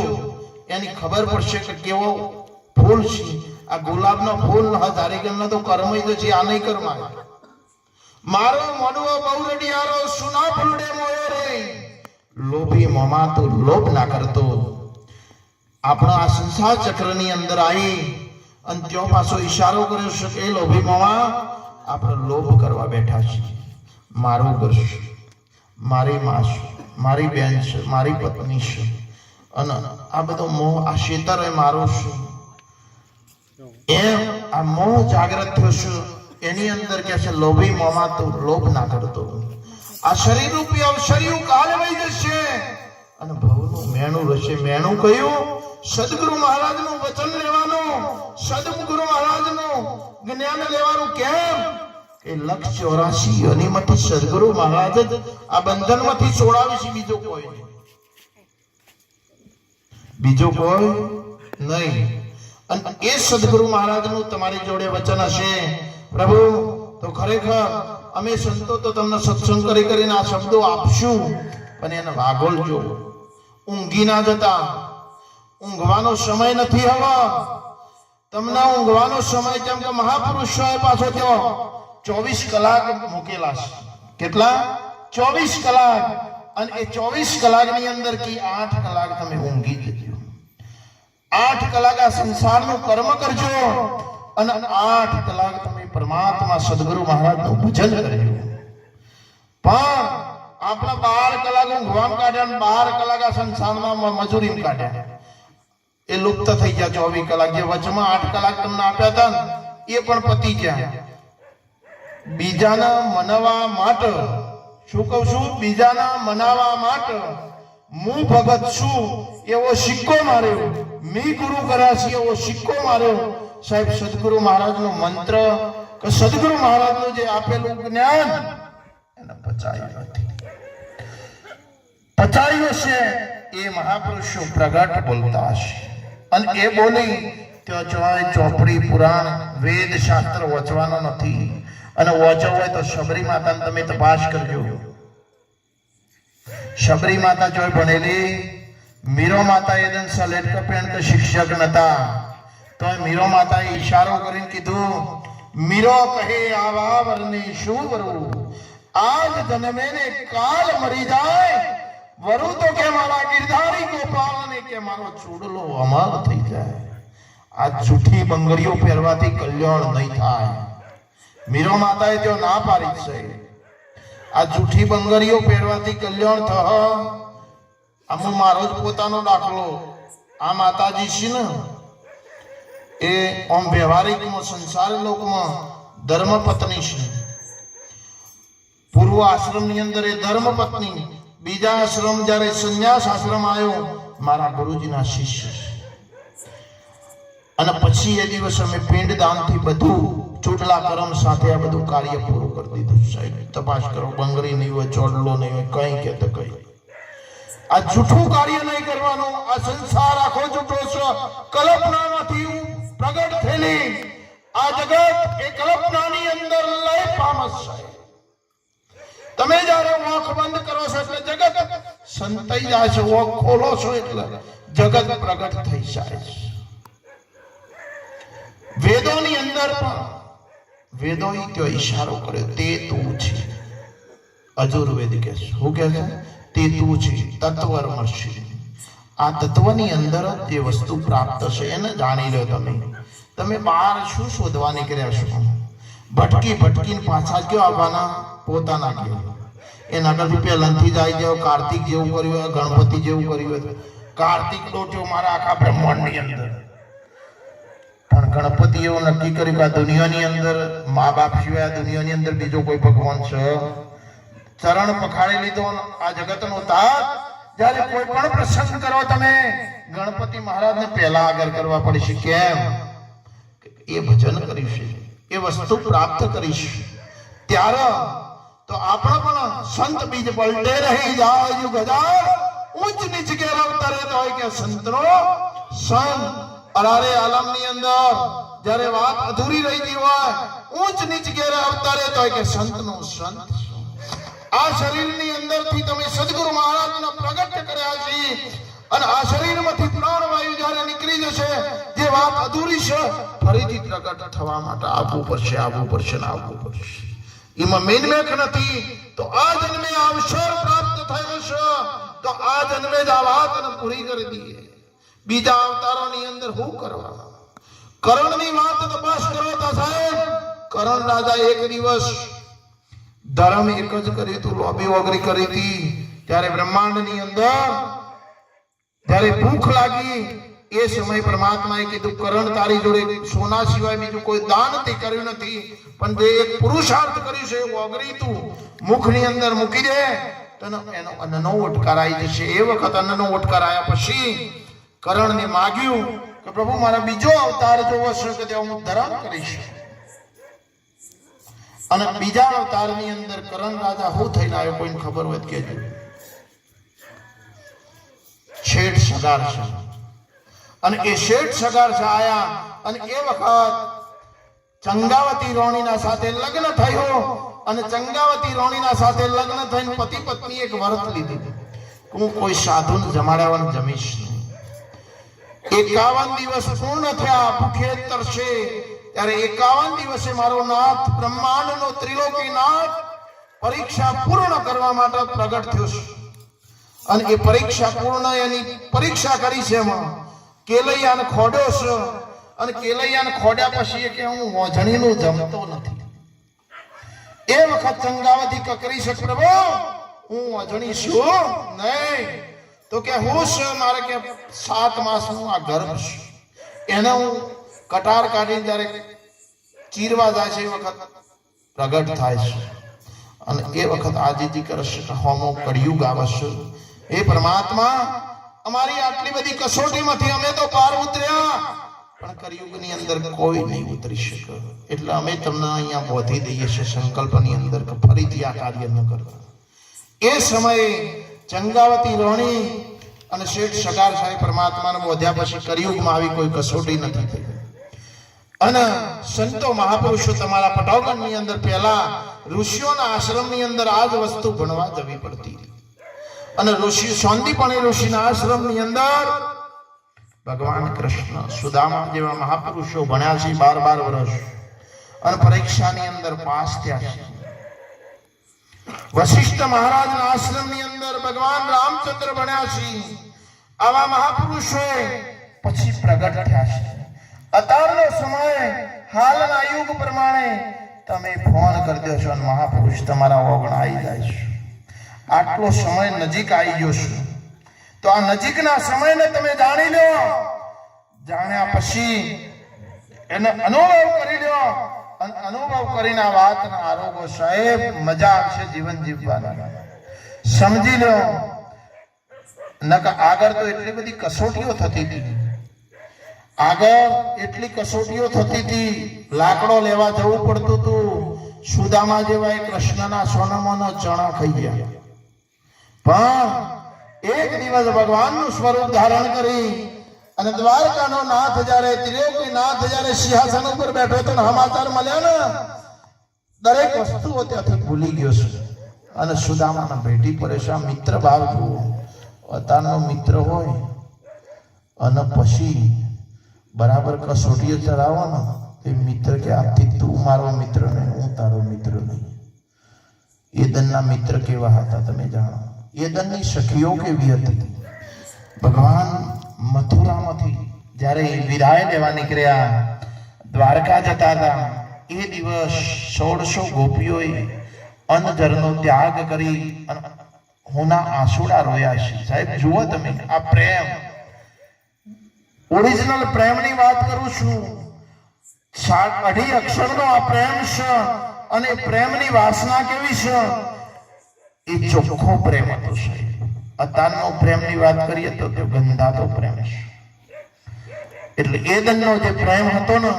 એની ખબર પડશે કે કેવો ફૂલ છે. આ ગુલાબનો ફૂલ ધારીગણનો તો કર્મય તો છે, આ નહીં કરમાય. મારો મોઢવો બહુ રઢિયારો સુના ફૂલડે મોયો રે. લોભી મોમાં તો લોભ ના કરતો. આપણા આ સંસાર ચક્રની અંદર આવી અને ત્યો પાછો ઈશારો કર્યો છે કે લોભી મોમાં આપણે લોભ કરવા બેઠા છીએ. મારું ઘર છે, મારી માં છે, મારી બેન છે, મારી પત્ની છે, અને આ બધો મોહ, આ શેતર એ મારો છે. એમ આ મોહ જાગ્રત થયો છે. એની અંદર કે છે લોભી મોમાં તો લોભ ના કરતો. આ શરીર રૂપી અવસર્યું કાલે વહી જશે અને ભવનું મેણું રહેશે. મેણું કયું? સદગુરુ મહારાજનું વચન લેવાનું, સદગુરુ મહારાજનું જ્ઞાન લેવાનું. કેમ કે 184 યોનિમાંથી સદગુરુ મહારાજ જ આ બંધનમાંથી છોડાવે છે, બીજો કોઈ નહીં. બીજો કોઈ નહીં. અને એ સદગુરુ મહારાજનું તમારી જોડે વચન હશે, પ્રભુ તો ખરેખર અમે સંતો તો તમને સત્સંગ કરીને આ શબ્દો આપશું, પણ એને વાગોલજો. ઊંઘી ના જતા. ઊંઘવાનો સમય નથી હવે. તમને ઊંઘવાનો સમય, કેમ કે મહાપુરુષોએ પાછો થયો 24 કલાક મૂકેલા છે. કેટલા? 24 કલાક. અને એ 24 કલાકની અંદર કી 8 કલાક તમે ઊંઘી જજો. 8 કલાક આ સંસારનું કર્મ કરજો અને 8 કલાક તમે પરમાત્મા સદગુરુ મહારાજનું ભજન કરજો. પણ આપણા 12 કલાક ઊંઘવામ કાઢ્યા, 12 કલાક આ સંસારમાં મજૂરી કાઢ્યા. એ લુપ્ત થઈ ગયા. 24 કલાક જે વચમાં 8 કલાક તમને આપ્યા હતા ને એ પણ પતી ગયા. બીજાના મનાવવા માટે, શું કહું છું, બીજાના મનાવવા માટે હું ભગત છું એવો સિક્કો માર્યો, મી ગુરુ કરાશી એવો સિક્કો માર્યો. સાહેબ સદગુરુ મહારાજનો મંત્ર કે સદગુરુ મહારાજનું જે આપેલું જ્ઞાન એને પચાયું નથી. પચાયું છે એ મહાપુરુષો પ્રગટ બોલતા હશે. અને એ બોલી ત્યાં ચોય ચોપડી પુરાણ વેદ શાસ્ત્ર વાંચવાનો નથી. અને વાંચવો હોય તો શબરી માતાને તમે તપાસ કરજો. શબરી માતા જોઈ ભણેલી. મીરો માતા એદન સલેટ કપેણ કે શિક્ષક નતા, તો મીરો માતાએ ઈશારો કરીને કીધું, મીરો કહે આવા વરની શું વરું, આજ જન્મે ને કાલ મરી જાય, વરુ તો કે મારા ગિરધારી ગોપાલ ને કે મારો ચૂડલો અમર થઈ જાય. આ જૂઠી બંગડીઓ પહેરવાથી કલ્યાણ નહીં થાય. મીરો માતાએ જો ના પાડી છે. આ જૂઠી બંગડીઓ પહેરવાથી કલ્યાણ થહ. આમ મારો જ પોતાનો દાખલો. આ માતાજી છે ને એ આમ વ્યવહારિકમાં સંસારી લોકમાં ધર્મપત્ની છે. પૂર્વ આશ્રમની અંદર એ ધર્મપત્ની, બીજા આશ્રમ જ્યારે સંન્યાસ આશ્રમ આવ્યો મારા ગુરુજીના શિષ્ય છે. અને પછી એ દિવસ અમે પિંડદાનથી બધું ચૂંટલા કરમ સાથે આ બધું કાર્ય પૂરું કરી દીધું. સાહેબ તપાસ કરો, બંગડી નહીં હોય, ચોડલો નહીં હોય, કઈ કે તો કઈ. આ જૂઠું કાર્ય નહીં કરવાનું. આ સંસાર આખો જૂઠો છે. કલ્પનામાંથી પ્રગટ થયેલી આ જગત એ કલ્પનાની અંદર લય પામસ છે. તમે જ્યારે આંખ બંધ કરો છો એટલે જગત સંતાઈ જાય છે. આંખ ખોલો છો એટલે જગત પ્રગટ થઈ જાય છે. વેદોની અંદર પણ વેદોએ કયો ઈશારો કર્યો, તે તું છે. અજુર્વેદ કે શું કે છે? તે તું છે, તત્વર્મર્ષિ. આ તત્વની અંદર જે વસ્તુ પ્રાપ્ત છે એને જાણી લો. તમે બહાર શું શોધવા નીકળ્યા છો? ભટકી ભટકીને પાછા કયો આવવાના? પોતાના કયો. એના કરતી પહેલાથી જાય જાવ. કાર્તિક જેવું કર્યું હોય, ગણપતિ જેવું કર્યું હોય. કાર્તિક ડોટ્યો મારા આખા બ્રહ્માંડની અંદર, પણ પણ ગણપતિ એવું નક્કી કર્યું કે આ દુનિયાની અંદર મા બાપ સિવાય આ દુનિયાની અંદર બીજો કોઈ ભગવાન છે? ચરણ પખાડી લીધો. આ જગતનો તાત જ્યારે કોઈ પણ પ્રસંગ કરો તમે ગણપતિ મહારાજને પહેલા આગળ કરવા પડશે. કેમ? એ ભજન કરીશ, એ વસ્તુ પ્રાપ્ત કરીશ. ત્યારે તો આપણે પણ સંત બીજ પલટે રહી જાય યુગ હજાર, ઊંચ નીચ કે અવતરે તો હોય કે સંતનો સંત. અરારે આલમની અંદર જ્યારે વાત અધૂરી રહી ગઈ હોય, ઊંચ નીચ કે અવતરે તો હોય કે સંતનો સંત. આ શરીરની અંદરથી તમે સદગુરુ મહારાજના પ્રગટ કર્યા છે અને આ શરીરમાંથી પ્રાણવાયુ જ્યારે નીકળી જશે, જે વાત અધૂરી છે ફરીથી પ્રગટ થવા માટે આવવું પડશે, આવવું પડશે ને આવવું પડશે. એમાં મેનમેક નથી. તો આ જન્મે અવસર પ્રાપ્ત થયો છે તો આ જન્મે જ આ વાત પૂરી કરી દઈએ. બીજા અવતારોની અંદર શું કરવા? કરણની વાત તપાસ કરો તો સાહેબ, કરણ રાજા એક દિવસ ધર્મ એક જ કર્યું હતું, લોભી વગરી કરી હતી. ત્યારે બ્રહ્માંડની અંદર જ્યારે ભૂખ લાગી એ સમય પરમાત્માએ કીધું કરણ તારી જોડે સોના સિવાય બીજું કોઈ દાન તે કર્યું નથી, પણ જે એક પુરુષાર્થ કર્યું છે એ વગરી તું મુખની અંદર મૂકી દે તો એનો અન્નનો ઓટકાર આવી જશે. એ વખત અન્નનો ઓટકાર આવ્યા પછી કરણને માગ્યું કે પ્રભુ મારા બીજો અવતાર જોવો છે કે તે હું ધર્મ કરીશ. અને બીજા અવતારની અંદર કરણ રાજા શું થઈને આવ્યો કોઈને ખબર હોય કેજો. શેઠ સગાર છે અને એ શેઠ સગાર છે આયા અને એ વખત ચંગાવતી રોણીના સાથે લગ્ન થયો અને ચંગાવતી રોણીના સાથે લગ્ન થઈને પતિ પત્ની એક વ્રત લીધું. હું કોઈ સાધુને જમાડવાનું જમીશ નહીં. 51 દિવસ પૂર્ણ થયા ભૂખે તરસે ત્યારે 51 દિવસે મારો નાથ બ્રહ્માંડનો ત્રિલોકી નાથ પરીક્ષા પૂર્ણ કરવા માટે પ્રગટ થયો છે. અને એ પરીક્ષા પૂર્ણ એની પરીક્ષા કરી છે. એમાં કેલૈયાને ખોડ્યો છે અને કેલૈયાને ખોડ્યા પછી કે હું મોજણીનું જમતો નથી. એ વખત ચંગાવતી કકરી છે પ્રભુ હું મોજણી છું નહીં. તો કે હું છે મારે કે 7 માસનું આ ગર્ભ છે એને હું કટાર કાઢીને જ્યારે ચીરવા જાય છે એ વખત પ્રગટ થાય છે. અને એ વખત આજીજી કરશે હોમો કળિયુગ આવશે. એ પરમાત્મા અમારી આટલી બધી કસોટીમાંથી અમે તો પાર ઉતર્યા પણ કળિયુગની અંદર કોઈ નહીં ઉતરી શકે. એટલે અમે તમને અહીંયા બોધી દઈએ છીએ સંકલ્પની અંદર કે ફરીથી આ કાર્ય ન કરવા. એ સમયે ચંગાવતી રોણી અને શેઠ સગાર સાહેબ પરમાત્માને બોધ્યા પછી કળિયુગમાં આવી કોઈ કસોટી નથી થઈ. અને સંતો મહાપુરુષો તમારા પટોગણની અંદર પહેલા ઋષિઓના આશ્રમની અંદર આ જ વસ્તુ ભણવા જવી પડતી. અને ઋષિ સોંદીપણી ઋષિના આશ્રમની અંદર ભગવાન કૃષ્ણ સુદામા જેવા મહાપુરુષો ભણ્યા છે 12 વર્ષ અને પરીક્ષાની અંદર પાસ થયા છે. વશિષ્ઠ મહારાજના આશ્રમની અંદર ભગવાન રામચંદ્ર ભણ્યા છે. આવા મહાપુરુષો પછી પ્રગટ થયા છે. અત્યારનો સમય હાલના યુગ પ્રમાણે તમે ફોન કરી દો છો અને મહાપુરુષ તમારા ઓગણ આવી જાય છે. આટલો સમય નજીક આવી ગયો છે. તો આ નજીકના સમયને તમે જાણી લો. જાણ્યા પછી એને અનુભવ કરી લો અને અનુભવ કરીને આ વાતના આરોગો સાહેબ મજા આવશે જીવન જીવવાના. સમજી લો નકર આગળ તો એટલી બધી કસોટીઓ થતી હતી. આગળ એટલી કસોટીઓ થતી હતી. લાકડો લેવા જવું પડતું હતું. સુદામા જેવા કૃષ્ણના સોનામાનો ચણા ખાઈ ગયા. પણ એક દિવસ ભગવાનનું સ્વરૂપ ધારણ કરી અને દ્વારકાનો નાથ જ્યારે ત્રિલોકી નાથ જ્યારે સિંહાસન ઉપર બેઠો તો સમાચાર મળ્યા ને દરેક વસ્તુઓ ત્યાંથી ભૂલી ગયો છે. અને સુદામાના ભેટી પરેશાન મિત્ર ભાવ જુઓ. અતારનો મિત્ર હોય અને પછી બરાબર કસોટીઓ ચલાવો ને એ મિત્ર કે આથી તું મારો મિત્ર નહીં હું તારો મિત્ર નહીં. એદનના મિત્ર કેવા હતા તમે જાણો. એદનની સખીઓ કેવી હતી. ભગવાન મથુરામાંથી જ્યારે વિદાય લેવા નીકળ્યા દ્વારકા જતા હતા એ દિવસ 1600 ગોપીઓએ અન્નજળનો ત્યાગ કરી અને હોના આંસુડા રોયા છે. સાહેબ જુઓ તમે આ પ્રેમ ઓરિજિનલ પ્રેમની વાત કરું છું. અઢી અક્ષરનો આ પ્રેમ છે અને પ્રેમની વાસના કેવી છે? એ ચોખ્ખો પ્રેમ હતો સાહેબ. અત્યારનો પ્રેમની વાત કરીએ તો તે ગંધાતો પ્રેમ છે. એટલે એદનનો જે પ્રેમ હતો ને,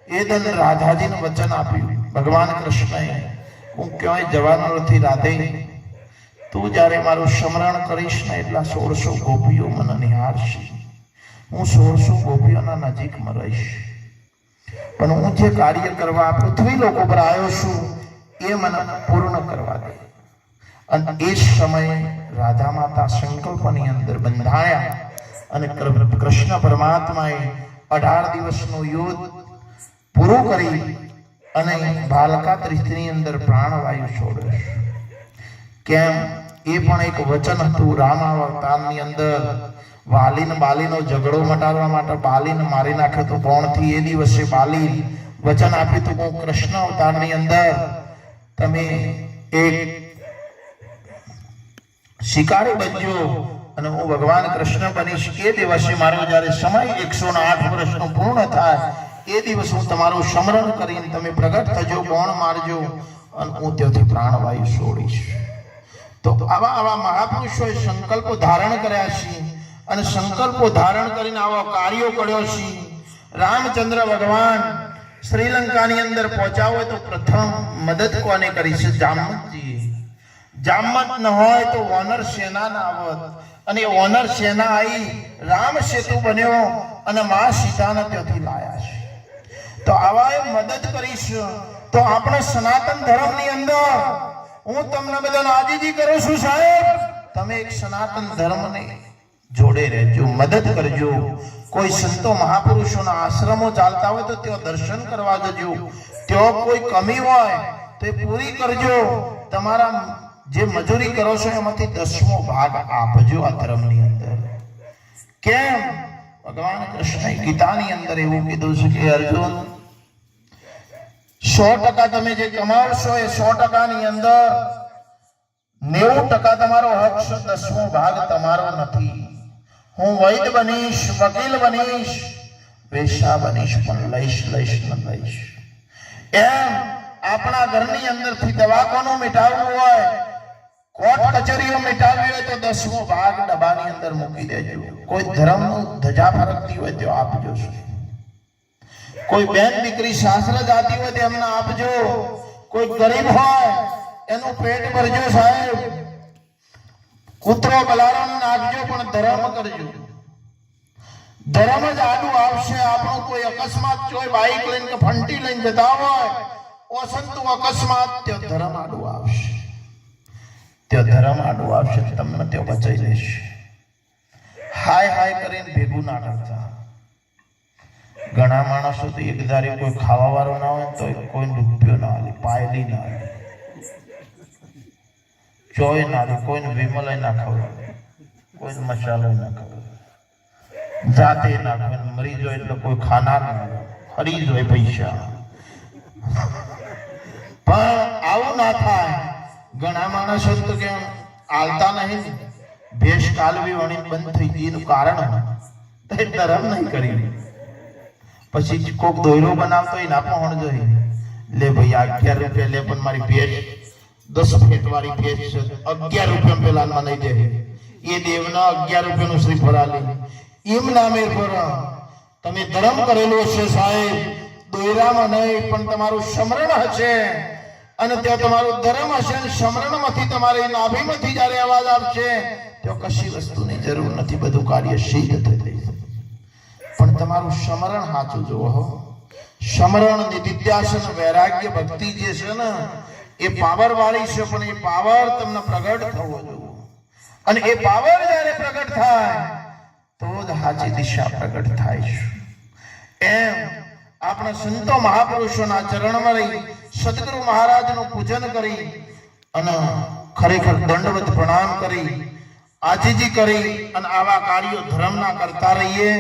એદન રાધાજીને વચન આપ્યું ભગવાન કૃષ્ણએ, હું ક્યાંય જવાનો નથી રાધે, તું જ્યારે મારું સ્મરણ કરીશ ને એટલા 1600 ગોપીઓ મને નિહાળશે. હું 1600 ગોપીઓના નજીકમાં રહીશ, પણ હું જે કાર્ય કરવા પૃથ્વી લોકો પર આવ્યો છું એ મને પૂર્ણ કરવા દે. અને એ સમયે રાધા માતા સંકલ્પની અંદર બંધાયા અને કૃષ્ણ પરમાત્માએ 18 દિવસનું યુદ્ધ પૂરું કરી અને ભાલકા ત્રિસ્તીની અંદર પ્રાણવાયુ છોડ્યો. કેમ? એ પણ એક વચન હતું રામાવતારની અંદર. વાલીને બાલીનો ઝઘડો મટાડવા માટે બાલીને મારી નાખ્યો તો બોણથી. એ દિવસે બાલી વચન આપ્યું હતું, હું કૃષ્ણ અવતારની અંદર તમે એક શિકારી બનજો અને હું ભગવાન કૃષ્ણ બનીશ. એ દિવસે મારો જ્યારે સમય 108 વર્ષનો પૂર્ણ થાય એ દિવસ હું તમારું સ્મરણ કરીને તમે પ્રગટ થજો, બોણ મારજો અને હું ત્યાંથી પ્રાણવાયુ છોડીશ. તો આવા મહાપુરુષોએ સંકલ્પો ધારણ કર્યા છે અને સંકલ્પો ધારણ કરીને આવા કાર્યો કર્યો છે. રામચંદ્ર ભગવાન શ્રીલંકાની અંદર પહોંચ્યા હોય તો પ્રથમ મદદ કોને કરી છે? જામવંતજીએ. જામવંત ન હોય તો વાનર સેના ના આવત, અને વાનર સેના આવી, રામ સેતુ બન્યો અને મા સીતાને ત્યાંથી લાયા છે. તો આવા મદદ કરીશ. તો આપણે સનાતન ધર્મની અંદર હું તમને બધાને આજીજી કરું છું સાહેબ, તમે એક સનાતન ધર્મને જોડે રહેજો, મદદ કરજો. કોઈ સંતો મહાપુરુષોના આશ્રમો ચાલતા હોય તો ત્યાં દર્શન કરવા જજો. ત્યાં કોઈ કમી હોય તો એ પૂરી કરજો. તમારા જે મજૂરી કરો છો એમાંથી 10મો ભાગ આપજો આ ધર્મની અંદર. કેમ? ભગવાન કૃષ્ણએ ગીતાની અંદર એવું કીધું છે કે અર્જુન 100% તમે જે કમાવશો એ 100%ની અંદર 90% તમારો હક છે, 10મો ભાગ તમારો નથી. હું વૈદ બનીશ, વકીલ બનીશ, વેશ્યા બનીશ, પણ લઈશ ન લઈશ. એમ આપણા ઘરની અંદરથી દવાખાનું મિટાવવું હોય, કોર્ટ કચેરીઓ મિટાવવી હોય તો 10મો ભાગ ડબ્બાની અંદર મૂકી દેજો. કોઈ ધર્મનું ધજા ફરકતી હોય તો આપજો. કોઈ બેન દીકરી શાસ્ત્ર જાતી હોય તો એમને આપજો. કોઈ ગરીબ હોય એનું પેટ ભરજો સાહેબ. કૂતરો બલાડો નાખજો પણ ધર્મ કરજો. ધર્મ જ આડું આવશે. આપણું કોઈ અકસ્માત કોઈ બાઈક લઈને કે ફંટી લઈને જતા હોય ઓસંતું અકસ્માત, ત્યાં ધર્મ આડું આવશે. ત્યાં ધર્મ આડું આવશે, તમને ત્યાં બચાઈ લેશે. હાય હાય કરીને ભેગું ના કરતા. ઘણા માણસો તો એક ધારી કોઈ ખાવા વાળો ના હોય તો કોઈ રૂપિયો ના હાલે, પાયલી ના હાલે, ચોય ના હાલે, કોઈને વિમલ ના ખવડાવે, કોઈને મસાલો ના ખવડાવે, જાતે ના ખવડાવે. મરી જાય એટલે કોઈ ખાનાર ના આવે, હરી જાય પૈસા. પણ આવું ના થાય. ઘણા માણસો તો કે આલતા નહીં, ભેંસ કાલવી વણી બંધ થઈ ગઈ. એનું કારણ ધર્મ નહીં કરી. પછી કોક દોયરો બનાવતો હોય ના પણ જોઈ લે ભાઈ 11 રૂપિયા લે, પણ મારી ભેંસ 10 ફેટ વાળી ભેંસ છે, 11 રૂપિયા પેલા મને દે. એ દેવના 11 રૂપિયાનું શ્રીફળ આલે. એમ નામે પર તમે ધર્મ કરેલો છે સાહેબ. દોયરામાં નહીં પણ તમારું સ્મરણ હશે અને ત્યાં તમારું ધર્મ હશે અને સ્મરણમાંથી તમારે નાભીમાંથી જ્યારે અવાજ આવશે તો કશી વસ્તુની જરૂર નથી, બધું કાર્ય સિદ્ધ થઈ જશે. પણ તમારું સ્મરણ સાચું જોવો. સ્મરણ નિધિધ્યાસન વૈરાગ્ય ભક્તિ જે છે ને એ પાવર વાળી છે, પણ એ પાવર તમને પ્રગટ થવો જોઈએ. અને એ પાવર જ્યારે પ્રગટ થાય તો જ સાચી દિશા પ્રગટ થાય છે. એમ આપણા સંતો મહાપુરુષોના ચરણમાં રહી સદગુરુ મહારાજનું પૂજન કરી અને ખરેખર દંડવત પ્રણામ કરી આજીજી કરી અને આવા કાર્યો ધર્મના કરતા રહીએ.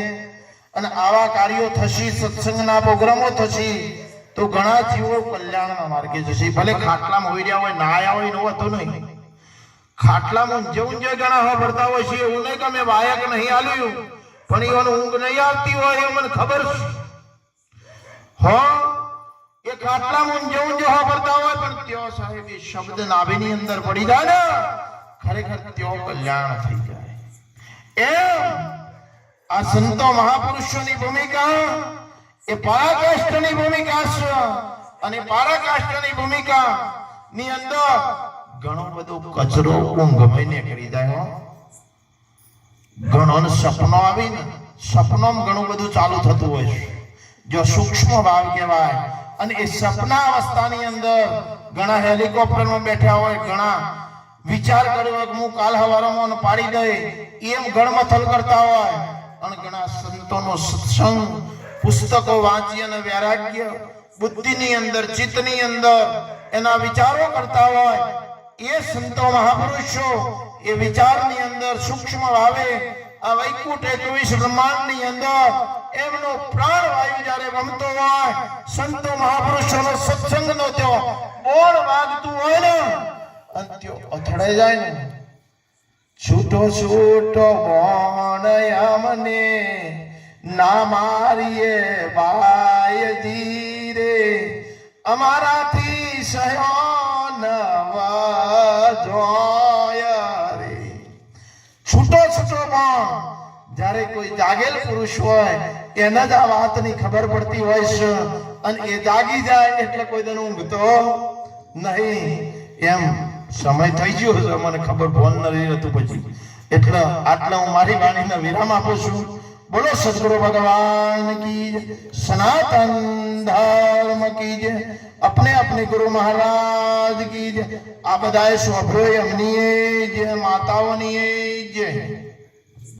અને આવા કાર્યો થશે, સત્સંગના પ્રોગ્રામો થશે તો ઘણા જીવો કલ્યાણના માર્ગે જશે. ભલે ખાટલામાં હોઈ રહ્યા હોય, ના આયા હોય એનું હતું નહીં. ખાટલામાં ઊંઝે ઘણા વાપરતા હોય છે. એવું નહીં કે અમે વાયક નહીં આલ્યું, પણ એવાનું ઊંઘ નહીં આવતી હોય એ મને ખબર છે. હો એ ખાટલા મુંજો વાપરતા હોય પણ ત્યો સાહેબ એ શબ્દ નાભીની અંદર પડી જાય ને ખરેખર ત્યો કલ્યાણ થઈ જાય. એમ આ સંતો મહાપુરુષોની ભૂમિકા એ પરાકાષ્ઠની ભૂમિકા છે અને પરાકાષ્ઠની ભૂમિકા ની અંદર ઘણો બધો કચરો ઊંઘમાં કરી જાય. ઘણો સપનો આવીને સપનોમાં ઘણું બધું ચાલુ થતું હોય છે, જો સૂક્ષ્મ ભાવ કહેવાય. અને એ સપના અવસ્થાની અંદર ઘણા હેલિકોપ્ટરમાં બેઠા હોય, ઘણા વિચાર કર્યો હોય કે હું કાલ હવારમાં પાડી દે એમ ગણમથલ કરતા હોય, અને ઘણા સંતોનો સત્સંગ પુસ્તકો વાંચી અને વૈરાગ્ય બુદ્ધિની અંદર ચિત્તની અંદર એના વિચારો કરતા હોય. એ સંતો મહાપુરુષો એ વિચારની અંદર સૂક્ષ્મ ભાવે આ વૈકુંઠ 21 બ્રહ્માંડની અંદર એમનો પ્રાણ વાયુ જ્યારે રમતો હોય, સંતો મહાપુરુષોનો સત્સંગનો ત્યો બોલ વાગતું હોય ને અને ત્યો અથડાઈ જાય ને, છૂટો છૂટો બોણ અમને ના મારીએ બાયજી રે, અમારાથી સહ્યો નવા જોયા રે. છૂટો છૂટો બોણ જ્યારે કોઈ જાગેલ પુરુષ હોય એને જ આ વાતની ખબર પડતી હોય છે, અને એ જાગી જાય એટલે કોઈ દન ઊંઘતો નહીં. એમ સમય થઈ ગયો છે, મને ખબર ફોન નથી રહેતું પછી, એટલે આટલા હું મારી વાણીને વિરામ આપું છું. બોલો સદગુરુ ભગવાન की जय, सनातन धर्म की जय, अपने अपने गुरु महाराज की जय. આ બધાએ સ્વભ્રોય અમનીએ જય, માતાઓની જય.